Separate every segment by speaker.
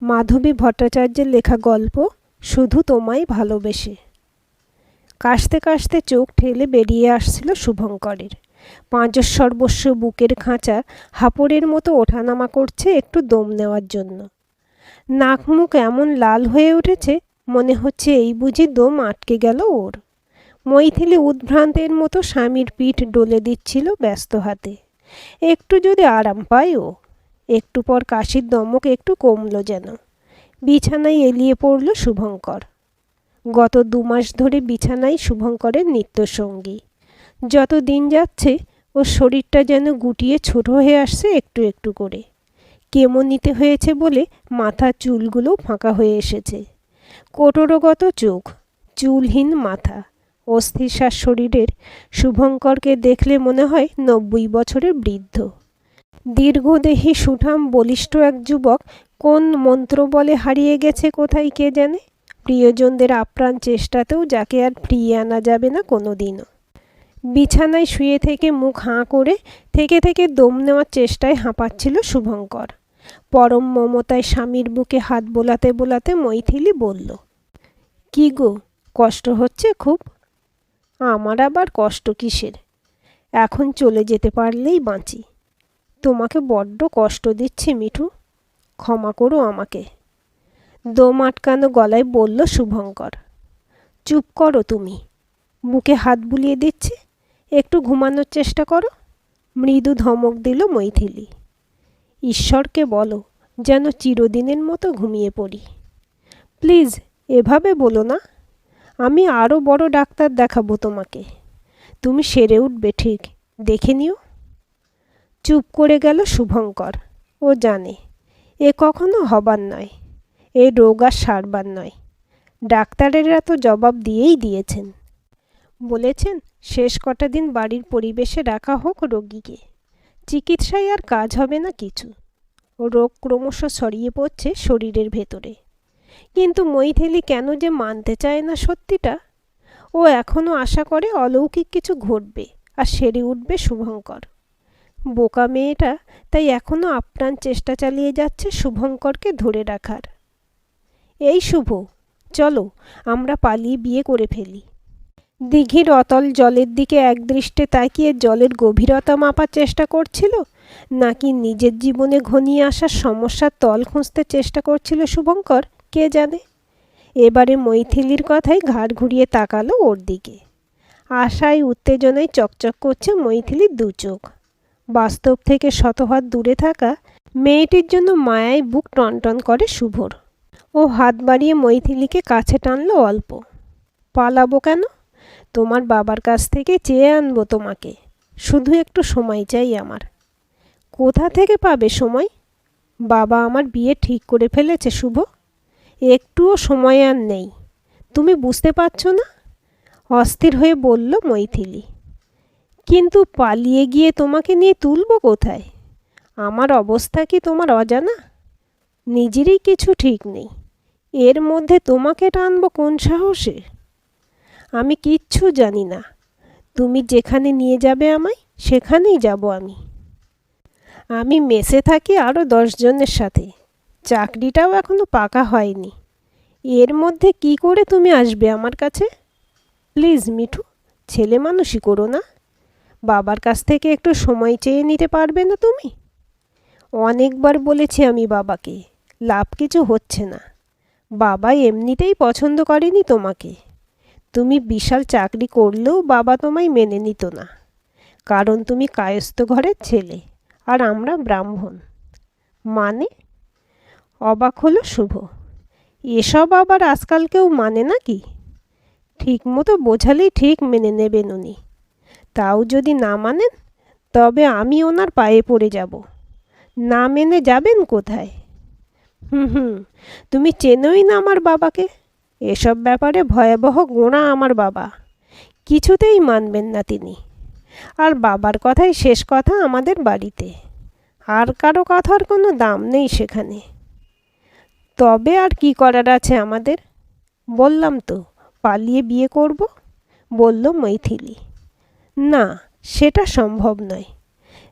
Speaker 1: মাধবী ভট্টাচার্যের লেখা গল্প শুধু তোমায় ভালোবেসে। কাশতে কাশতে চোখ ঠেলে বেরিয়ে আসছিল শুভঙ্করের। পাঁজর সর্বস্ব বুকের খাঁচা হাঁপড়ের মতো ওঠানামা করছে একটু দম নেওয়ার জন্য। নাক মুখ এমন লাল হয়ে উঠেছে, মনে হচ্ছে এই বুঝি দম আটকে গেল ওর। মৈথিলি উদ্ভ্রান্তের মতো স্বামীর পিঠ ডলে দিচ্ছিল ব্যস্ত হাতে। একটু যদি আরাম পায় ও। একটু পর কাশির দমক একটু কমল যেন। বিছানায় এলিয়ে পড়ল শুভঙ্কর। গত 2 মাস ধরে বিছানায় শুভঙ্করের নিত্যসঙ্গী। যত দিন যাচ্ছে ওর শরীরটা যেন গুটিয়ে ছোট হয়ে আসছে একটু একটু করে। কেমো নিতে হয়েছে বলে মাথার চুলগুলো ফাঁকা হয়ে এসেছে। কোটরগত চোখ, চুলহীন মাথা, অস্থিরসার শরীরের শুভঙ্করকে দেখলে মনে হয় 90 বছরের বৃদ্ধ। দীর্ঘদেহী সুঠাম বলিষ্ঠ এক যুবক কোন মন্ত্রবলে হারিয়ে গেছে কোথায় কে জানে। প্রিয়জনদের আপ্রাণ চেষ্টাতেও যাকে আর ফিরিয়ে আনা যাবে না কোনো দিনও। বিছানায় শুয়ে থেকে মুখ হাঁ করে থেকে দম নেওয়ার চেষ্টায় হাঁপাচ্ছিল শুভঙ্কর। পরম মমতায় স্বামীর বুকে হাত বোলাতে বোলাতে মৈথিলি বলল, কি গো, কষ্ট হচ্ছে খুব? আমার আবার কষ্ট কিসের? এখন চলে যেতে পারলেই বাঁচি। তোমাকে বড্ড কষ্ট দিচ্ছি মিঠু, ক্ষমা করো আমাকে। দম আটকানো গলায় বলল শুভঙ্কর। চুপ করো তুমি, বুকে হাত বুলিয়ে দিচ্ছি, একটু ঘুমানোর চেষ্টা করো। মৃদু ধমক দিল মৈথিলি। ঈশ্বরকে বলো যেন চিরদিনের মতো ঘুমিয়ে পড়ি। প্লিজ এভাবে বলো না, আমি আরও বড় ডাক্তার দেখাবো তোমাকে। তুমি সেরে উঠবে ঠিক, দেখে নিও। চুপ করে গেল শুভঙ্কর। ও জানে এ কখনো হবার নয়, এ রোগ আর সারবার নয়। ডাক্তারেরা তো জবাব দিয়েই দিয়েছেন। বলেছেন শেষ কটা দিন বাড়ির পরিবেশে রাখা হোক রোগীকে, চিকিৎসায় আর কাজ হবে না কিছু। রোগ ক্রমশ ছড়িয়ে পড়ছে শরীরের ভেতরে। কিন্তু মৈথিলি কেন যে মানতে চায় না সত্যিটা। ও এখনও আশা করে অলৌকিক কিছু ঘটবে আর সেরে উঠবে শুভঙ্কর। বোকা মেয়েটা তাই এখনও আপ্রাণ চেষ্টা চালিয়ে যাচ্ছে শুভঙ্করকে ধরে রাখার। এই শুভ, চলো আমরা পালিয়ে বিয়ে করে ফেলি। দিঘির অতল জলের দিকে একদৃষ্টে তাকিয়ে জলের গভীরতা মাপার চেষ্টা করছিল, নাকি নিজের জীবনে ঘনিয়ে আসার সমস্যার তল খুঁজতে চেষ্টা করছিল শুভঙ্কর, কে জানে। এবারে মৈথিলির কথায় ঘাড় ঘুরিয়ে তাকালো ওর দিকে। আশায় উত্তেজনায় চকচক করছে মৈথিলির 2 চোখ। বাস্তব থেকে শতহাত দূরে থাকা মেয়েটির জন্য মায়ায় বুক টনটন করে শুভর। ও হাত বাড়িয়ে মৈথিলিকে কাছে টানলো অল্প। পালাবো কেন? তোমার বাবার কাছ থেকে চেয়ে আনবো তোমাকে। শুধু একটু সময় চাই আমার। কোথা থেকে পাবে সময়? বাবা আমার বিয়ে ঠিক করে ফেলেছে শুভ। একটুও সময় আর নেই, তুমি বুঝতে পারছো না? অস্থির হয়ে বলল মৈথিলি। কিন্তু পালিয়ে গিয়ে তোমাকে নিয়ে তুলব কোথায়? আমার অবস্থা কি তোমার অজানা? নিজেরই কিছু ঠিক নেই, এর মধ্যে তোমাকে টানবো কোন সাহসে? আমি কিচ্ছু জানি না। তুমি যেখানে নিয়ে যাবে আমায় সেখানেই যাব আমি। আমি মেসে থাকি আরও 10 জনের সাথে। চাকরিটাও এখনো পাকা হয়নি। এর মধ্যে কি করে তুমি আসবে আমার কাছে? প্লিজ মিঠু, ছেলে মানুষই করো না। বাবার কাছ থেকে একটু সময় চেয়ে নিতে পারবে না তুমি? অনেকবার বলেছি আমি বাবাকে, লাভ কিছু হচ্ছে না। বাবা এমনিতেই পছন্দ করেনি তোমাকে। তুমি বিশাল চাকরি করলেও বাবা তোমায় মেনে নিত না, কারণ তুমি কায়স্থ ঘরের ছেলে আর আমরা ব্রাহ্মণ। মানে? অবাক হলো শুভ। এসব আবার আজকাল কেউ মানে নাকি? ঠিক মতো বোঝালেই ঠিক মেনে নেবেন উনি। তাও যদি না মানেন, তবে আমি ওনার পায়ে পড়ে যাব। না মেনে যাবেন কোথায়? হুম, তুমি চেনোই না আমার বাবাকে। এসব ব্যাপারে ভয়াবহ গোঁড়া আমার বাবা। কিছুতেই মানবেন না তিনি। আর বাবার কথাই শেষ কথা আমাদের বাড়িতে। আর কারো কথার কোনো দাম নেই সেখানে। তবে আর কি করার আছে আমাদের? বললাম তো পালিয়ে বিয়ে করব, বলল মৈথিলি। না, সেটা সম্ভব নয়।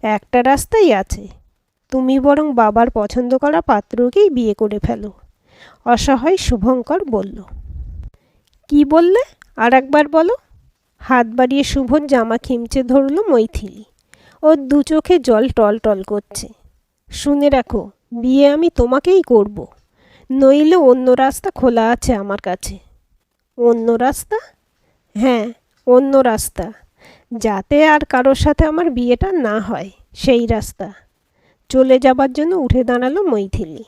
Speaker 1: একটা রাস্তাই আছে, তুমি বরং বাবার পছন্দ করা পাত্রকেই বিয়ে করে ফেলো। অসহায় শুভঙ্কর বলল। কি বললে? আর একবার বলো। হাত বাড়িয়ে শুভর জামা খিমচে ধরল মৈথিলি। ওর দু চোখে জল টলটল করছে। শুনে রাখো, বিয়ে আমি তোমাকেই করব, নইলে অন্য রাস্তা খোলা আছে আমার কাছে। অন্য রাস্তা? হ্যাঁ, অন্য রাস্তা, যাতে আর কারোর সাথে আমার বিয়েটা না হয়, সেই রাস্তা। চলে যাবার জন্য উঠে দাঁড়ালো মৈথিলি।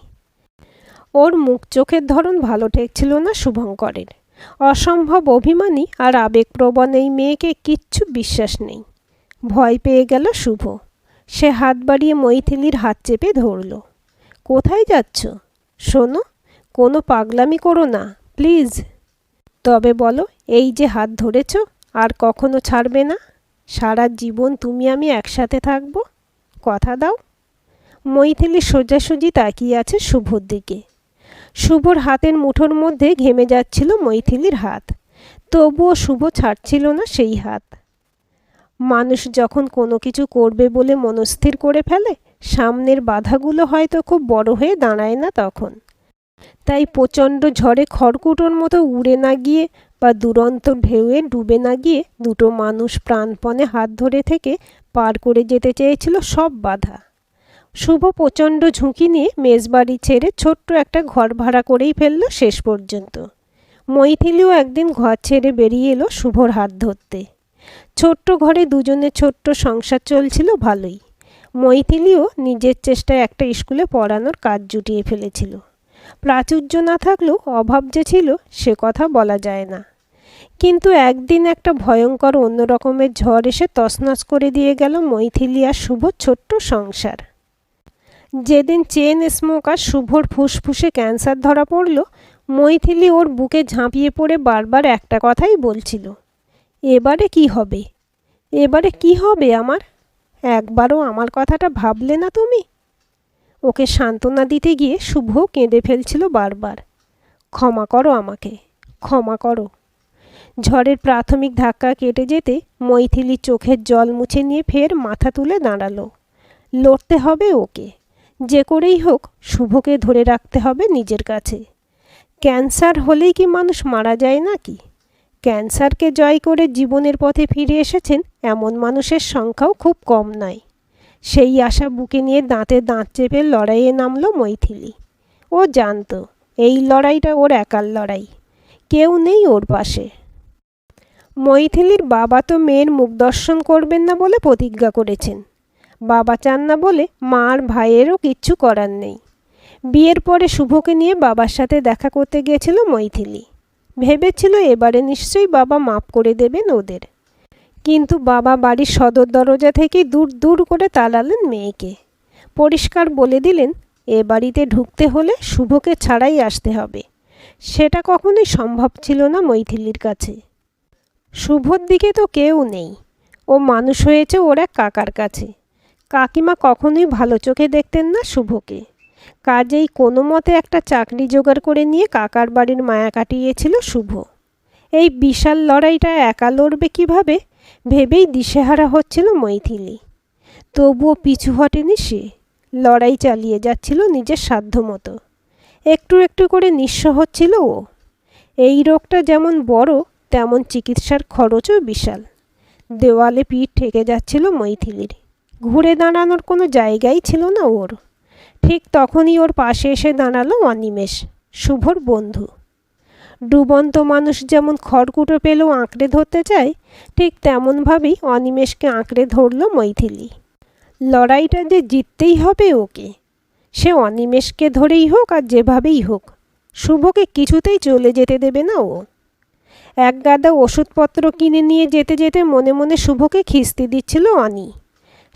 Speaker 1: ওর মুখ চোখের ধরন ভালো ঠেকছিল না শুভঙ্করের। অসম্ভব অভিমানী আর আবেগপ্রবণ এই মেয়েকে কিচ্ছু বিশ্বাস নেই। ভয় পেয়ে গেল শুভ। সে হাত বাড়িয়ে মৈথিলির হাত চেপে ধরল। কোথায় যাচ্ছ? শোনো, কোনো পাগলামি করো না, প্লিজ। তবে বলো, এই যে হাত ধরেছ, আর কখনো ছাড়বে না? সারা জীবন তুমি আমি একসাথে থাকব, কথা দাও? মৈথিলি সোজাসুজি তাকিয়ে আছে শুভর দিকে। শুভর হাতের মুঠোর মধ্যে ঘেমে যাচ্ছিল মৈথিলির হাত, তবুও শুভ ছাড়ছিল না সেই হাত। মানুষ যখন কোনো কিছু করবে বলে মনস্থির করে ফেলে, সামনের বাধাগুলো হয়তো খুব বড় হয়ে দাঁড়ায় না তখন। তাই প্রচণ্ড ঝড়ে খড়কুটোর মতো উড়ে না গিয়ে বা দুরন্ত ঢেউয়ে ডুবে না গিয়ে দুটো মানুষ প্রাণপণে হাত ধরে থেকে পার করে যেতে চেয়েছিল সব বাধা। শুভ প্রচণ্ড ঝুঁকি নিয়ে মেজবাড়ি ছেড়ে ছোট্ট একটা ঘর ভাড়া করেই ফেলল শেষ পর্যন্ত। মৈথিলিও একদিন ঘর ছেড়ে বেরিয়ে এলো শুভর হাত ধরতে। ছোট্ট ঘরে দুজনের ছোট্ট সংসার চলছিল ভালোই। মৈথিলিও নিজের চেষ্টায় একটা স্কুলে পড়ানোর কাজ জুটিয়ে ফেলেছিল। প্রাচুর্য না থাকলেও অভাব যে ছিল সে কথা বলা যায় না। কিন্তু একদিন একটা ভয়ঙ্কর অন্য রকমের ঝড় এসে তছনছ করে দিয়ে গেল মৈথিলি আর শুভর ছোট্ট সংসার। যেদিন চেন স্মোকার শুভর ফুসফুসে ক্যান্সার ধরা পড়ল, মৈথিলি ওর বুকে ঝাঁপিয়ে পড়ে বারবার একটা কথাই বলছিল, এবারে কি হবে? এবারে কি হবে আমার? একবারও আমার কথাটা ভাবলে না তুমি? ওকে সান্ত্বনা দিতে গিয়ে শুভ কেঁদে ফেলছিল বারবার। ক্ষমা করো আমাকে, ক্ষমা করো। ঝড়ের প্রাথমিক ধাক্কা কেটে যেতে মৈথিলি চোখের জল মুছে নিয়ে ফের মাথা তুলে দাঁড়ালো। লড়তে হবে ওকে, যে করেই হোক শুভকে ধরে রাখতে হবে নিজের কাছে। ক্যান্সার হলেই কি মানুষ মারা যায় নাকি? ক্যান্সারকে জয় করে জীবনের পথে ফিরে এসেছেন এমন মানুষের সংখ্যাও খুব কম নয়। সেই আশা বুকে নিয়ে দাঁতে দাঁত চেপে লড়াইয়ে নামলো মৈথিলি। ও জানত এই লড়াইটা ওর একার লড়াই, কেউ নেই ওর পাশে। মৈথিলির বাবা তো মেয়ের মুখ দর্শন করবেন না বলে প্রতিজ্ঞা করেছেন। বাবা চান না বলে মা আর ভাইয়েরও কিচ্ছু করার নেই। বিয়ের পরে শুভকে নিয়ে বাবার সাথে দেখা করতে গিয়েছিল মৈথিলি। ভেবেছিল এবারে নিশ্চয়ই বাবা মাপ করে দেবেন ওদের। কিন্তু বাবা বাড়ির সদর দরজা থেকে দূর দূর করে তাড়ালেন মেয়েকে। পরিষ্কার বলে দিলেন এ বাড়িতে ঢুকতে হলে শুভকে ছাড়াই আসতে হবে। সেটা কখনোই সম্ভব ছিল না মৈথিলির কাছে। শুভর দিকে তো কেউ নেই। ও মানুষ হয়েছে ওর এক কাকার কাছে। কাকিমা কখনোই ভালো চোখে দেখতেন না শুভকে। কাজেই কোনো মতে একটা চাকরি জোগাড় করে নিয়ে কাকার বাড়ির মায়া কাটিয়েছিল শুভ। এই বিশাল লড়াইটা একা লড়বে কীভাবে ভেবেই দিশেহারা হচ্ছিল মৈথিলি। তবুও পিছু হটেনি সে। লড়াই চালিয়ে যাচ্ছিল নিজের সাধ্যমতো। একটু একটু করে নিঃস্ব হচ্ছিল ও। এই রোগটা যেমন বড়, তেমন চিকিৎসার খরচও বিশাল। দেওয়ালে পিঠ ঠেকে যাচ্ছিল মৈথিলির। ঘুরে দাঁড়ানোর কোনো জায়গাই ছিল না ওর। ঠিক তখনই ওর পাশে এসে দাঁড়ালো অনিমেষ, শুভর বন্ধু। ডুবন্ত মানুষ যেমন খড়কুটো পেলেও আঁকড়ে ধরতে চায়, ঠিক তেমনভাবেই অনিমেষকে আঁকড়ে ধরল মৈথিলি। লড়াইটা যে জিততেই হবে ওকে। সে অনিমেষকে ধরেই হোক আর যেভাবেই হোক, শুভকে কিছুতেই চলে যেতে দেবে না ও। এক গাদা ওষুধপত্র কিনে নিয়ে যেতে যেতে মনে মনে শুভকে খিস্তি দিচ্ছিল অনি।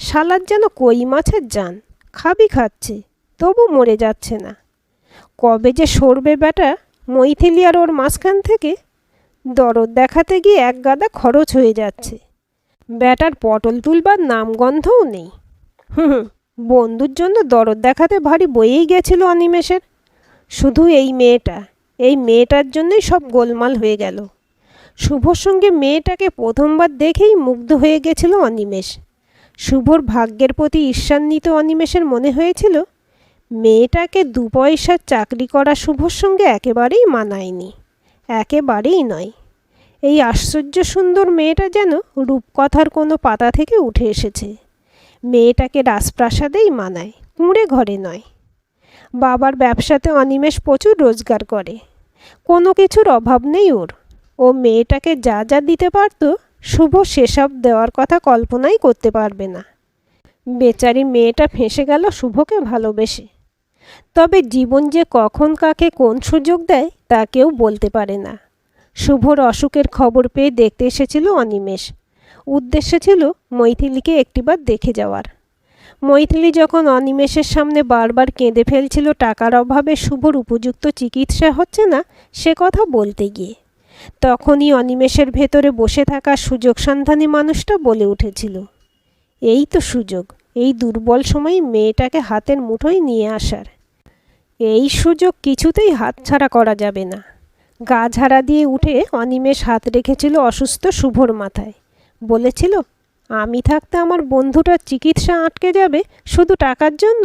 Speaker 1: শালার যেন কই মাছের জান, খাবি খাচ্ছে তবু মরে যাচ্ছে না। কবে যে সরবে বেটা মৈথিলি আর ওর মাঝখান থেকে? দরদ দেখাতে গিয়ে এক গাদা খরচ হয়ে যাচ্ছে। বেটার পটল তুলবার নামগন্ধও নেই। বন্ধুর জন্য দরদ দেখাতে ভারী বয়েই গেছিল অনিমেষের। শুধু এই মেয়েটার জন্যই সব গোলমাল হয়ে গেল। শুভর সঙ্গে মেয়েটাকে প্রথমবার দেখেই মুগ্ধ হয়ে গেছিল অনিমেষ। শুভর ভাগ্যের প্রতি ঈর্ষান্বিত অনিমেষের মনে হয়েছিল মেয়েটাকে 2 পয়সার চাকরি করা শুভর সঙ্গে একেবারেই মানায়নি, একেবারেই নয়। এই আশ্চর্য সুন্দর মেয়েটা যেন রূপকথার কোনো পাতা থেকে উঠে এসেছে। মেয়েটাকে রাজপ্রাসাদেই মানায়, কুঁড়ে ঘরে নয়। বাবার ব্যবসাতে অনিমেষ প্রচুর রোজগার করে, কোনো কিছুর অভাব নেই ওর। ও মেয়েটাকে যা যা দিতে পারত শুভ সেসব দেওয়ার কথা কল্পনাই করতে পারবে না। বেচারি মেয়েটা ফেঁসে গেল শুভকে ভালোবেসে। তবে জীবন যে কখন কাকে কোন সুযোগ দেয় তা কেউ বলতে পারে না। শুভর অসুখের খবর পেয়ে দেখতে এসেছিল অনিমেষ। উদ্দেশ্য ছিল মৈথিলীকে একটিবার দেখে যাওয়ার। মৈথিলী যখন অনিমেষের সামনে বারবার কেঁদে ফেলছিল টাকার অভাবে শুভর উপযুক্ত চিকিৎসা হচ্ছে না সে কথা বলতে গিয়ে, তখনই অনিমেষের ভেতরে বসে থাকা সুযোগ সন্ধানী মানুষটা বলে উঠেছিল, এই তো সুযোগ, এই দুর্বল সময়ে মেয়েটাকে হাতের মুঠোয় নিয়ে আসার। এই সুযোগ কিছুতেই হাতছাড়া করা যাবে না। গা ঝাড়া দিয়ে উঠে অনিমেষ হাত রেখেছিল অসুস্থ শুভর মাথায়। বলেছিল, আমি থাকতে আমার বন্ধুটার চিকিৎসা আটকে যাবে শুধু টাকার জন্য?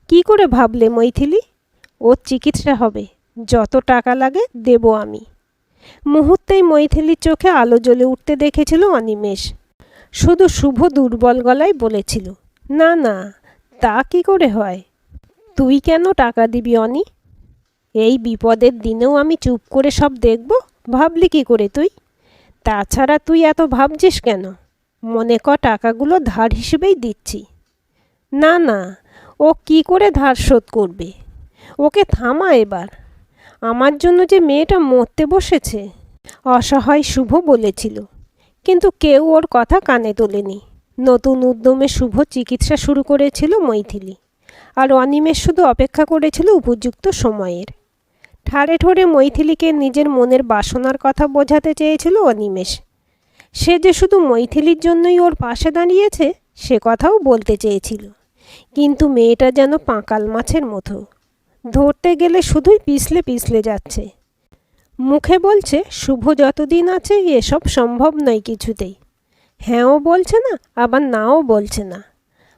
Speaker 1: কি করে ভাবলে মৈথিলী? ওর চিকিৎসা হবে, যত টাকা লাগে দেব আমি। মুহূর্তেই মৈথিলীর চোখে আলো জ্বলে উঠতে দেখেছিল অনিমেষ। শুধু শুভ দুর্বল গলায় বলেছিল, না না, তা কি করে হয়? তুই কেন টাকা দিবি অনি? এই বিপদের দিনেও আমি চুপ করে সব দেখব ভাবলি কি করে তুই? তাছাড়া তুই এত ভাবছিস কেন? মনে কর টাকাগুলো ধার হিসেবেই দিচ্ছি। না না, ও কি করে ধার শোধ করবে? ওকে থামা এবার। আমার জন্য যে মেয়েটা মরতে বসেছে। অসহায় শুভ বলেছিল, কিন্তু কেউ ওর কথা কানে তোলেনি। নতুন উদ্যমে শুভ চিকিৎসা শুরু করেছিল মৈথিলী, আর অনিমেষ শুধু অপেক্ষা করেছিল উপযুক্ত সময়ের। ঠাড়ে ঠোড়ে মৈথিলীকে নিজের মনের বাসনার কথা বোঝাতে চেয়েছিল অনিমেষ। সে যে শুধু মৈথিলীর জন্যই ওর পাশে দাঁড়িয়েছে সে কথাও বলতে চেয়েছিল, কিন্তু মেয়েটা যেন পাঁকাল মাছের মতো, ধরতে গেলে শুধুই পিছলে পিছলে যাচ্ছে। মুখে বলছে শুভ যতদিন আছে এসব সম্ভব নয় কিছুতেই। হ্যাঁও বলছে না, আবার নাও বলছে না।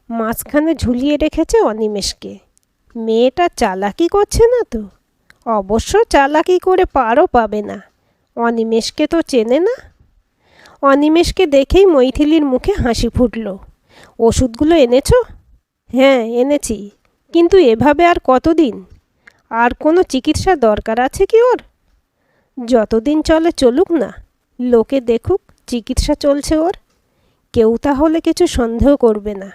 Speaker 1: মাঝখানে ঝুলিয়ে রেখেছে অনিমেষকে। মেয়েটা চালাকি করছে না তো? অবশ্য চালাকি করে পারও পাবে না, অনিমেষকে তো চেনে না। অনিমেষকে দেখেই মৈথিলীর মুখে হাসি ফুটল। ওষুধগুলো এনেছো? হ্যাঁ এনেছি, কিন্তু এভাবে আর কতদিন? আর কোনো চিকিৎসা দরকার আছে কি ওর? যতদিন চলে চলুক না, লোকে দেখুক চিকিৎসা চলছে ওর, কেউ তাহলে কিছু সন্দেহ করবে না।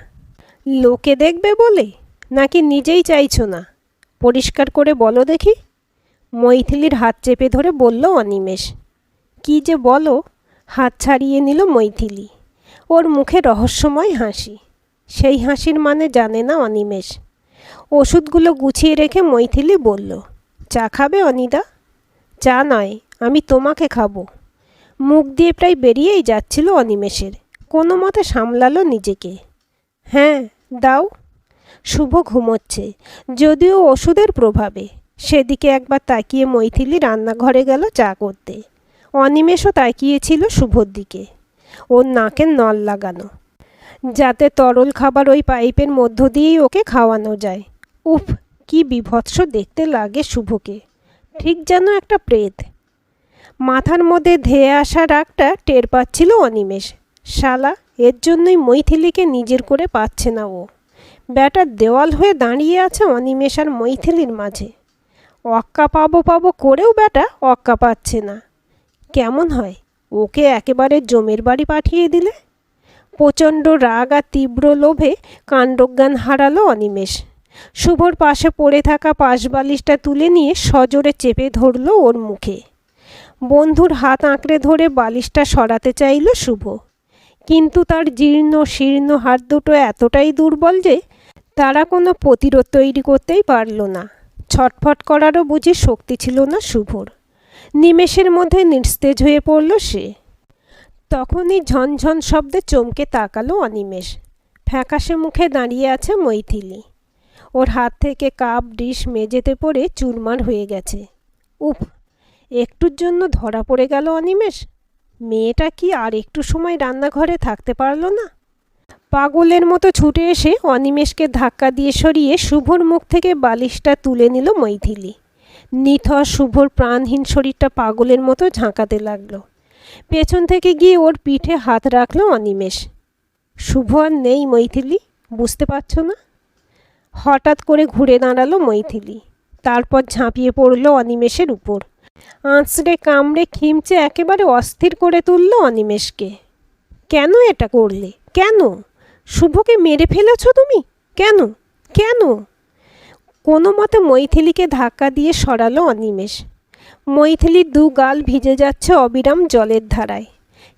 Speaker 1: লোকে দেখবে বলে, নাকি নিজেই চাইছো না? পরিষ্কার করে বলো দেখি। মৈথিলীর হাত চেপে ধরে বলল অনিমেষ। কি যে বলো? হাত ছাড়িয়ে নিল মৈথিলী। ওর মুখে রহস্যময় হাসি। সেই হাসির মানে জানে না অনিমেষ। ওষুধগুলো গুছিয়ে রেখে মৈথিলী বলল, চা খাবে অনিদা? চা নয়, আমি তোমাকে খাবো। মুখ দিয়ে প্রায় বেরিয়েই যাচ্ছিল অনিমেষের, কোনো মতে সামলালো নিজেকে। হ্যাঁ দাও। শুভ ঘুমোচ্ছে, যদিও ওষুধের প্রভাবে। সেদিকে একবার তাকিয়ে মৈথিলী রান্নাঘরে গেল চা করতে। অনিমেষও তাকিয়েছিল শুভর দিকে। ওর নাকের নল লাগানো, যাতে তরল খাবার ওই পাইপের মধ্য দিয়েই ওকে খাওয়ানো যায়। উফ, কি বিভৎস দেখতে লাগে শুভকে, ঠিক যেন একটা প্রেত। মাথার মধ্যে ধেয়ে আসা রাগটা টের পাচ্ছিল অনিমেষ। শালা, এর জন্যই মৈথিলীকে নিজের করে পাচ্ছে না ও। ব্যাটার দেওয়াল হয়ে দাঁড়িয়ে আছে অনিমেষ আর মৈথিলীর মাঝে। অক্কা পাবো পাবো করেও ব্যাটা অক্কা পাচ্ছে না। কেমন হয় ওকে একেবারে জমের বাড়ি পাঠিয়ে দিলে? প্রচণ্ড রাগ আর তীব্র লোভে কাণ্ডজ্ঞান হারালো অনিমেষ। শুভর পাশে পড়ে থাকা পাশবালিশটা তুলে নিয়ে সজোরে চেপে ধরল ওর মুখে। বন্ধুর হাত আঁকড়ে ধরে বালিশটা সরাতে চাইল শুভ, কিন্তু তার জীর্ণ শীর্ণ হাত দুটো এতটাই দুর্বল যে তারা কোনো প্রতিরোধ তৈরি করতেই পারল না। ছটফট করারও বুঝি শক্তি ছিল না শুভর। নিমেষের মধ্যে নিস্তেজ হয়ে পড়ল সে। তখনই ঝনঝন শব্দে চমকে তাকালো অনিমেষ। ফ্যাকাশে মুখে দাঁড়িয়ে আছে মৈথিলী। ওর হাত থেকে কাপ ডিশ মেঝেতে পড়ে চুরমার হয়ে গেছে। উফ, একটুর জন্য ধরা পড়ে গেল অনিমেষ। মেয়েটা কি আর একটু সময় রান্নাঘরে থাকতে পারল না? পাগলের মতো ছুটে এসে অনিমেষকে ধাক্কা দিয়ে সরিয়ে শুভর মুখ থেকে বালিশটা তুলে নিল মৈথিলি। নিথর শুভর প্রাণহীন শরীরটা পাগলের মতো ঝাঁকাতে লাগলো। পেছন থেকে গিয়ে ওর পিঠে হাত রাখল অনিমেষ। শুভ আর নেই মৈথিলি, বুঝতে পারছো না? হঠাৎ করে ঘুরে দাঁড়ালো মৈথিলি, তারপর ঝাঁপিয়ে পড়ল অনিমেষের উপর। আঁচড়ে কামড়ে খিমচে একেবারে অস্থির করে তুলল অনিমেষকে। কেন এটা করলে? কেন? শুভকে মেরে ফেলেছ তুমি? কেন? কেন? কোনো মতে মৈথিলিকে ধাক্কা দিয়ে সরালো অনিমেষ। মৈথিলির দু গাল ভিজে যাচ্ছে অবিরাম জলের ধারায়।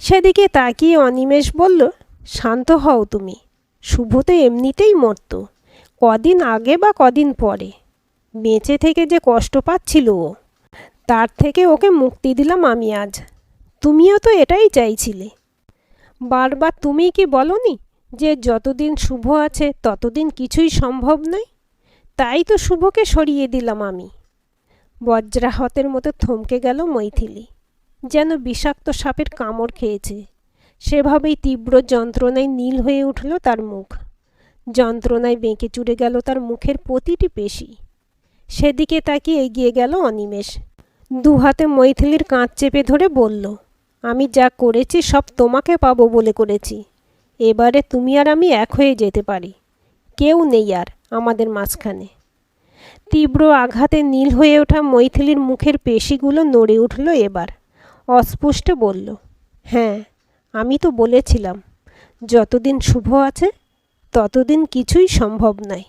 Speaker 1: সেদিকে তাকিয়ে অনিমেষ বলল, শান্ত হও তুমি। শুভ তো এমনিতেই মরত, কদিন আগে বা কদিন পরে। বেঁচে থেকে যে কষ্ট পাচ্ছিল ও, তার থেকে ওকে মুক্তি দিলাম আমি আজ। তুমিও তো এটাই চাইছিলে। বারবার তুমি কি বলনি যে যতদিন শুভ আছে ততদিন কিছুই সম্ভব নয়? তাই তো শুভকে সরিয়ে দিলাম আমি। বজ্রাহতের মতো থমকে গেল মৈথিলি, যেন বিষাক্ত সাপের কামড় খেয়েছে। সেভাবেই তীব্র যন্ত্রণায় নীল হয়ে উঠল তার মুখ। যন্ত্রণায় বেঁকে চুরে গেল তার মুখের প্রতিটি পেশি। সেদিকে তাকিয়ে এগিয়ে গেল অনিমেষ। দু হাতে মৈথিলির কাঁধ চেপে ধরে বলল, আমি যা করেছি সব তোমাকে পাবো বলে করেছি। এবারে তুমি আর আমি এক হয়ে যেতে পারি। কেউ নেই আর আমাদের মাঝখানে। তীব্র আঘাতে নীল হয়ে ওঠা মৈথিলির মুখের পেশিগুলো নড়ে উঠল এবার। অস্পষ্ট বলল, হ্যাঁ, আমি তো বলেছিলাম যতদিন শুভ আছে ততদিন কিছুই সম্ভব নয়।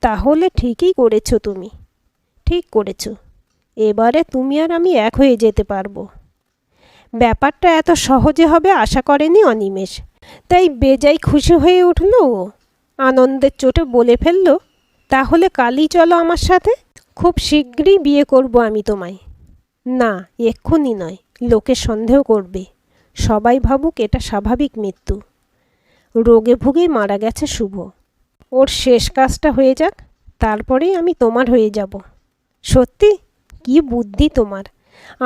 Speaker 1: তাহলে ঠিকই করেছো তুমি, ঠিক করেছো। এবারে তুমি আর আমি এক হয়ে যেতে পারবো। ব্যাপারটা এত সহজে হবে আশা করেনি অনিমেষ, তাই বেজায় খুশি হয়ে উঠল ও। আনন্দের চোটে বলে ফেলল, তাহলে কালই চলো আমার সাথে। খুব শীঘ্রই বিয়ে করব আমি তোমায়। না, এক্ষুনি নয়, লোকে সন্দেহ করবে। সবাই ভাবুক এটা স্বাভাবিক মৃত্যু। রোগে ভুগে মারা গেছে শুভ। ওর শেষ কাজটা হয়ে যাক, তারপরেই আমি তোমার হয়ে যাব। সত্যি? কি বুদ্ধি তোমার!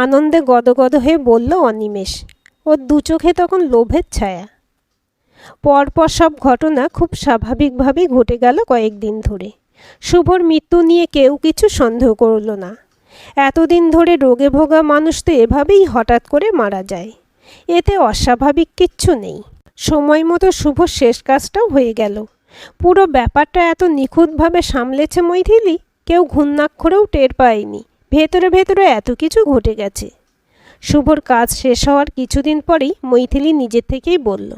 Speaker 1: আনন্দে গদগদ হয়ে বলল অনিমেষ। ওর দু চোখে তখন লোভের ছায়া। পরপর সব ঘটনা খুব স্বাভাবিকভাবেই ঘটে গেল কয়েকদিন ধরে। শুভর মৃত্যু নিয়ে কেউ কিছু সন্দেহ করল না। এতদিন ধরে রোগে ভোগা মানুষ তো এভাবেই হঠাৎ করে মারা যায়, এতে অস্বাভাবিক কিচ্ছু নেই। সময় মতো শুভ শেষ কাজটাও হয়ে গেল। পুরো ব্যাপারটা এত নিখুঁতভাবে সামলেছে মৈথিলি, কেউ ঘূর্ণাক্ষরেও টের পায়নি ভেতরে ভেতরে এত কিছু ঘটে গেছে। শুভর কাজ শেষ হওয়ার কিছুদিন পরেই মৈথিলি নিজের থেকেই বলল,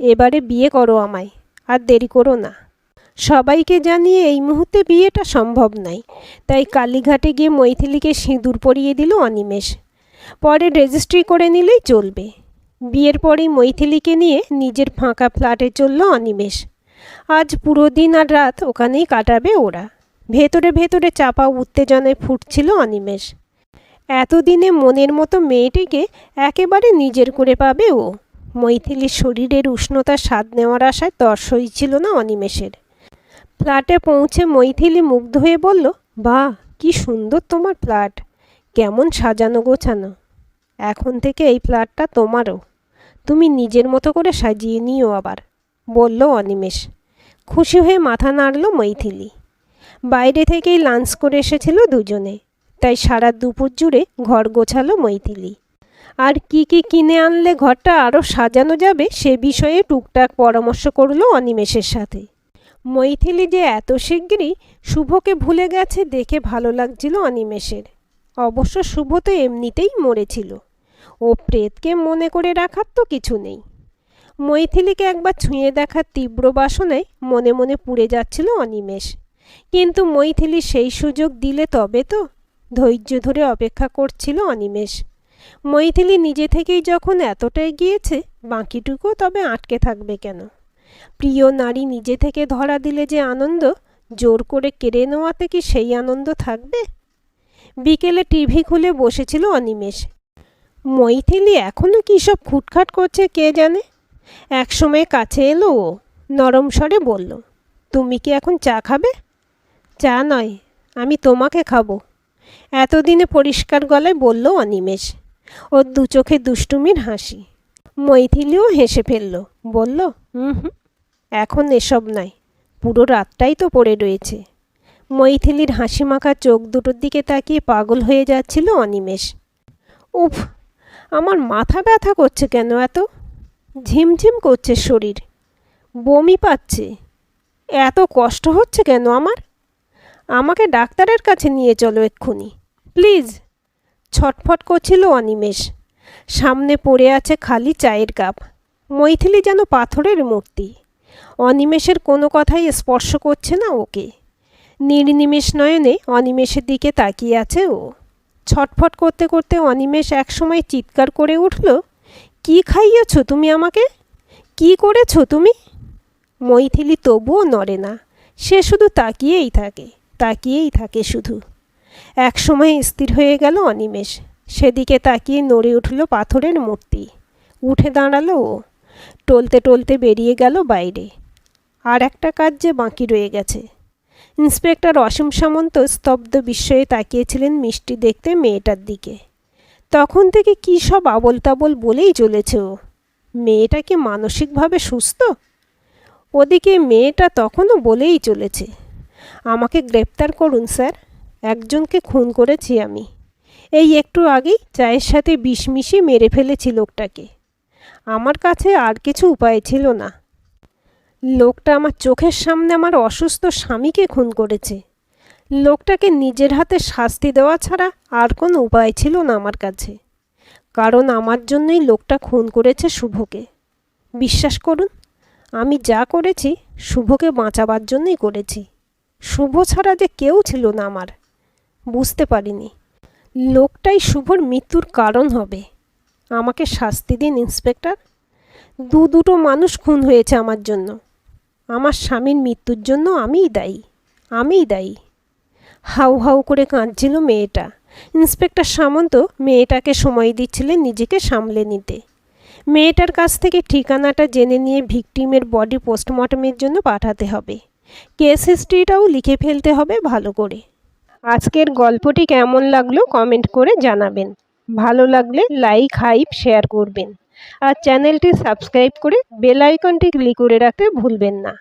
Speaker 1: এবারে বিয়ে করো আমায়, আর দেরি করো না। সবাইকে জানিয়ে এই মুহূর্তে বিয়েটা সম্ভব নয়, তাই কালীঘাটে গিয়ে মৈথিলিকে সিঁদুর পরিয়ে দিল অনিমেষ। পরে রেজিস্ট্রি করে নিলেই চলবে। বিয়ের পরেই মৈথিলিকে নিয়ে নিজের ফাঁকা ফ্ল্যাটে চলল অনিমেষ। আজ পুরো দিন আর রাত ওখানেই কাটাবে ওরা। ভেতরে ভেতরে চাপা উত্তেজনায় ফুটছিল অনিমেষ। এতদিনে মনের মতো মেয়েটিকে একেবারে নিজের করে পাবে ও। মৈথিলির শরীরের উষ্ণতার স্বাদ নেওয়ার আশায় তর সইছিল না অনিমেষের। ফ্ল্যাটে পৌঁছে মৈথিলি মুগ্ধ হয়ে বলল, বাহ, কি সুন্দর তোমার ফ্ল্যাট, কেমন সাজানো গোছানো। এখন থেকে এই ফ্ল্যাটটা তোমারও, তুমি নিজের মতো করে সাজিয়ে নিও আবার, বলল অনিমেষ। খুশি হয়ে মাথা নাড়ল মৈথিলি। বাইরে থেকেই লাঞ্চ করে এসেছিল দুজনে, তাই সারা দুপুর জুড়ে ঘর গোছালো মৈথিলি। আর কি কি কিনে আনলে ঘরটা আরও সাজানো যাবে সে বিষয়ে টুকটাক পরামর্শ করল অনিমেষের সাথে। মৈথিলি যে এত শিগগিরই শুভকে ভুলে গেছে দেখে ভালো লাগছিল অনিমেষের। অবশ্য শুভ তো এমনিতেই মরেছিল, ও প্রেতকে মনে করে রাখার তো কিছু নেই। মৈথিলিকে একবার ছুঁয়ে দেখার তীব্র বাসনায় মনে মনে পুড়ে যাচ্ছিল অনিমেষ, কিন্তু মৈথিলি সেই সুযোগ দিলে তবে তো। ধৈর্য ধরে অপেক্ষা করছিল অনিমেষ। মৈথিলি নিজে থেকেই যখন এতটাই গিয়েছে, বাকিটুকু তবে আটকে থাকবে কেন? প্রিয় নারী নিজে থেকে ধরা দিলে যে আনন্দ, জোর করে কেড়ে নেওয়াতে কি সেই আনন্দ থাকবে? বিকেলে টিভি খুলে বসেছিল অনিমেষ। মৈথিলি এখনও কী সব খুটখাট করছে কে জানে। একসময় কাছে এলো ও, নরম স্বরে বলল, তুমি কি এখন চা খাবে? চা নয়, আমি তোমাকে খাবো, এতদিনে পরিষ্কার গলায় বলল অনিমেষ। ওর দু চোখে দুষ্টুমির হাসি। মৈথিলিও হেসে ফেলল, বলল, হুম হুম। এখন এসব নয়, পুরো রাতটাই তো পড়ে রয়েছে। মৈথিলীর হাসিমাখা চোখ দুটোর দিকে তাকিয়ে পাগল হয়ে যাচ্ছিল অনিমেষ। উফ, আমার মাথা ব্যথা করছে কেন এত? ঝিমঝিম করছে শরীর, বমি পাচ্ছে। এত কষ্ট হচ্ছে কেন আমার? আমাকে ডাক্তারের কাছে নিয়ে চলো এক্ষুনি, প্লিজ। ছটফট করছিল অনিমেষ। সামনে পড়ে আছে খালি চায়ের কাপ। মৈথিলী যেন পাথরের মূর্তি। অনিমেষের কোনো কথাই স্পর্শ করছে না ওকে। নির্নিমেষ নয়নে অনিমেষের দিকে তাকিয়ে আছে ও। ছটফট করতে করতে অনিমেষ একসময় চিৎকার করে উঠল, কি খাইয়েছ তুমি আমাকে? কি করেছ তুমি? মৈথিলী তবুও নড়ে না। সে শুধু তাকিয়েই থাকে শুধু। একসময় স্থির হয়ে গেল অনিমেষ। সেদিকে তাকিয়ে নড়ে উঠল পাথরের মূর্তি। উঠে দাঁড়ালো ও। টলতে টলতে বেরিয়ে গেল বাইরে। আর একটা কাজ যে বাকি রয়ে গেছে। ইন্সপেক্টর অসীম সামন্ত স্তব্ধ বিস্ময়ে তাকিয়েছিলেন মিষ্টি দেখতে মেয়েটার দিকে। তখন থেকে কী সব আবোল তাবোল বলেই চলেছে ও। মেয়েটা কি মানসিকভাবে সুস্থ? ওদিকে মেয়েটা তখনও বলেই চলেছে, আমাকে গ্রেপ্তার করুন স্যার, একজনকে খুন করেছি আমি। এই একটু আগেই চায়ের সাথে বিষ মিশিয়ে মেরে ফেলেছি লোকটাকে। আমার কাছে আর কিছু উপায় ছিল না। লোকটা আমার চোখের সামনে আমার অসুস্থ স্বামীকে খুন করেছে। লোকটাকে নিজের হাতে শাস্তি দেওয়া ছাড়া আর কোনো উপায় ছিল না আমার কাছে। কারণ আমার জন্যই লোকটা খুন করেছে শুভকে। বিশ্বাস করুন, আমি যা করেছি শুভকে বাঁচাবার জন্যই করেছি। শুভ ছাড়া যে কেউ ছিল না আমার। বুঝতে পারিনি লোকটাই শুভর মৃত্যুর কারণ হবে। আমাকে শাস্তি দিন ইন্সপেক্টর। দুটো মানুষ খুন হয়েছে আমার জন্য। আমার স্বামীর মৃত্যুর জন্য আমিই দায়ী। হাউ হাউ করে কাঁদছিল মেয়েটা। ইন্সপেক্টর সামন্ত মেয়েটাকে সময় দিচ্ছিলেন নিজেকে সামলে নিতে। মেয়েটার কাছ থেকে ঠিকানাটা জেনে নিয়ে ভিকটিমের বডি পোস্টমর্টমের জন্য পাঠাতে হবে। কেস হিস্ট্রিটাও লিখে ফেলতে হবে ভালো করে। আজকের গল্পটি কেমন লাগলো কমেন্ট করে জানাবেন। ভালো লাগলে লাইক শেয়ার করবেন। আর চ্যানেলটি সাবস্ক্রাইব করে বেল আইকনটি ক্লিক করে রাখতে ভুলবেন না।